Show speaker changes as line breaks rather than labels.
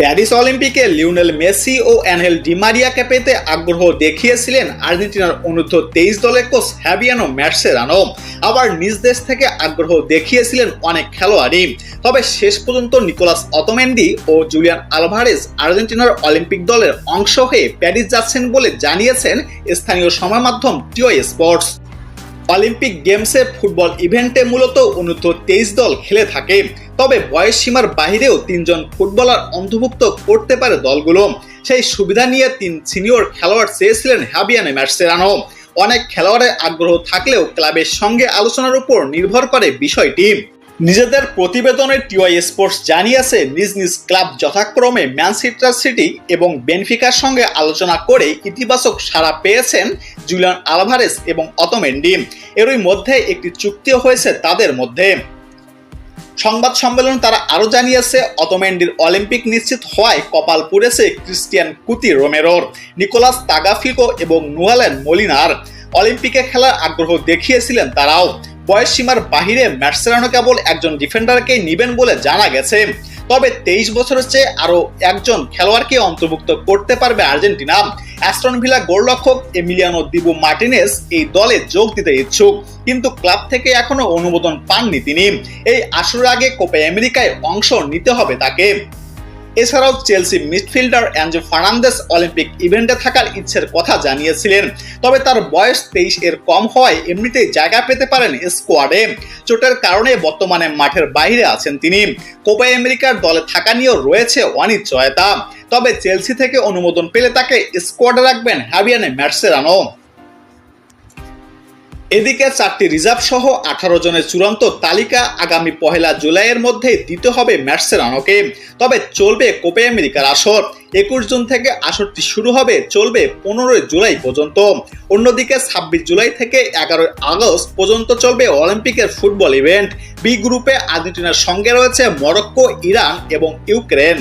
Paris অলিম্পিকে Lionel Messi ও Ángel D মারিয়াকে পেতে আগ্রহ দেখিয়েছিলেন আর্জেন্টিনার অনূর্ধ্ব 23 দলের কোচ ফ্যাবিয়ানো ম্যাসচেরানো। আবার নিজ দেশ থেকে আগ্রহ দেখিয়েছিলেন অনেক খেলোয়াড়ই। তবে শেষ পর্যন্ত নিকোলাস অতমেন্ডি ও জুলিয়ান আলভারেজ আর্জেন্টিনার অলিম্পিক দলের অংশ হয়ে প্যারিস যাচ্ছেন বলে জানিয়েছেন স্থানীয় সংবাদ মাধ্যম টিওয়াই স্পোর্টস। অলিম্পিক গেমসে ফুটবল ইভেন্টে মূলত অনূর্ধ্ব 23 দল খেলে থাকে, তবে বয়স সীমার বাইরেও 3 জন ফুটবলার অন্তর্ভুক্ত করতে পারে দলগুলো। সেই সুবিধা নিয়ে 3 সিনিয়র খেলোয়াড় চেয়েছিলেন ফ্যাবিয়ানো ম্যাসচেরানো। অনেক খেলোয়াড়ের আগ্রহ থাকলেও ক্লাবের সঙ্গে আলোচনার উপর নির্ভর করে বিষয়টি। নিজেদের প্রতিবেদনে টিওয়াই স্পোর্টস জানিয়েছে, নিজ নিজ ক্লাব যথাক্রমে ম্যানচেস্টার সিটি এবং বেনফিকার সঙ্গে আলোচনা করে ইতিবাচক সাড়া পেয়েছেন জুলিয়ান আলভারেজ এবং অতমেন্ডি। এরই মধ্যে একটি চুক্তিও হয়েছে তাদের মধ্যে। সংবাদ সম্মেলনে তারা আরও জানিয়েছে, অতমেন্ডির অলিম্পিক নিশ্চিত হওয়ায় কপাল পুড়েছে ক্রিস্টিয়ান কুতি রোমেরোর, নিকোলাস তাগাফিগো এবং নুয়ালেন মলিনার। অলিম্পিকে খেলার আগ্রহ দেখিয়েছিলেন তারাও। বয়স সীমার বাহিরে ম্যাসচেরানো কেবল একজন ডিফেন্ডারকেই নিবেন বলে জানা গেছে। তবে 23 বছরের চেয়ে আরও একজন খেলোয়াড়কে অন্তর্ভুক্ত করতে পারবে আর্জেন্টিনা। অ্যাস্টন ভিলা গোলরক্ষক এমিলিয়ানো দিবু মার্টিনেজ এই দলে যোগ দিতে ইচ্ছুক, কিন্তু ক্লাব থেকে এখনো অনুমোদন পাননি তিনি। এই আসরের আগে কোপা আমেরিকায় অংশ নিতে হবে তাকে। এছাড়াও Chelsea midfielder Enzo Fernandez Olympic ইভেন্টে থাকার ইচ্ছের কথা জানিয়েছিলেন, তবে তার বয়স 23 এর কম হওয়ায় এমনিতেই জায়গা পেতে পারেন স্কোয়াডে। চোটের কারণে বর্তমানে মাঠের বাইরে আছেন তিনি। কোপা আমেরিকার দলে থাকা নিয়েও রয়েছে অনিশ্চয়তা, তবে চেলসি থেকে অনুমোদন পেলে তাকে স্কোয়াডে রাখবেন ফ্যাবিয়ানো ম্যাসচেরানো। এদিকে 4টি রিজার্ভ সহ 18 জনের চূড়ান্ত তালিকা আগামী 1 জুলাইয়ের মধ্যে দিতে হবে ম্যাসচেরানোকে। তবে চলবে কোপা আমেরিকার আসর। 21 জুন থেকে আসরটি শুরু হবে, চলবে 15 জুলাই পর্যন্ত। অন্যদিকে 26 জুলাই থেকে 11 আগস্ট পর্যন্ত চলবে অলিম্পিকের ফুটবল ইভেন্ট। বি গ্রুপে আর্জেন্টিনার সঙ্গে রয়েছে মরক্কো, ইরান এবং ইউক্রেন।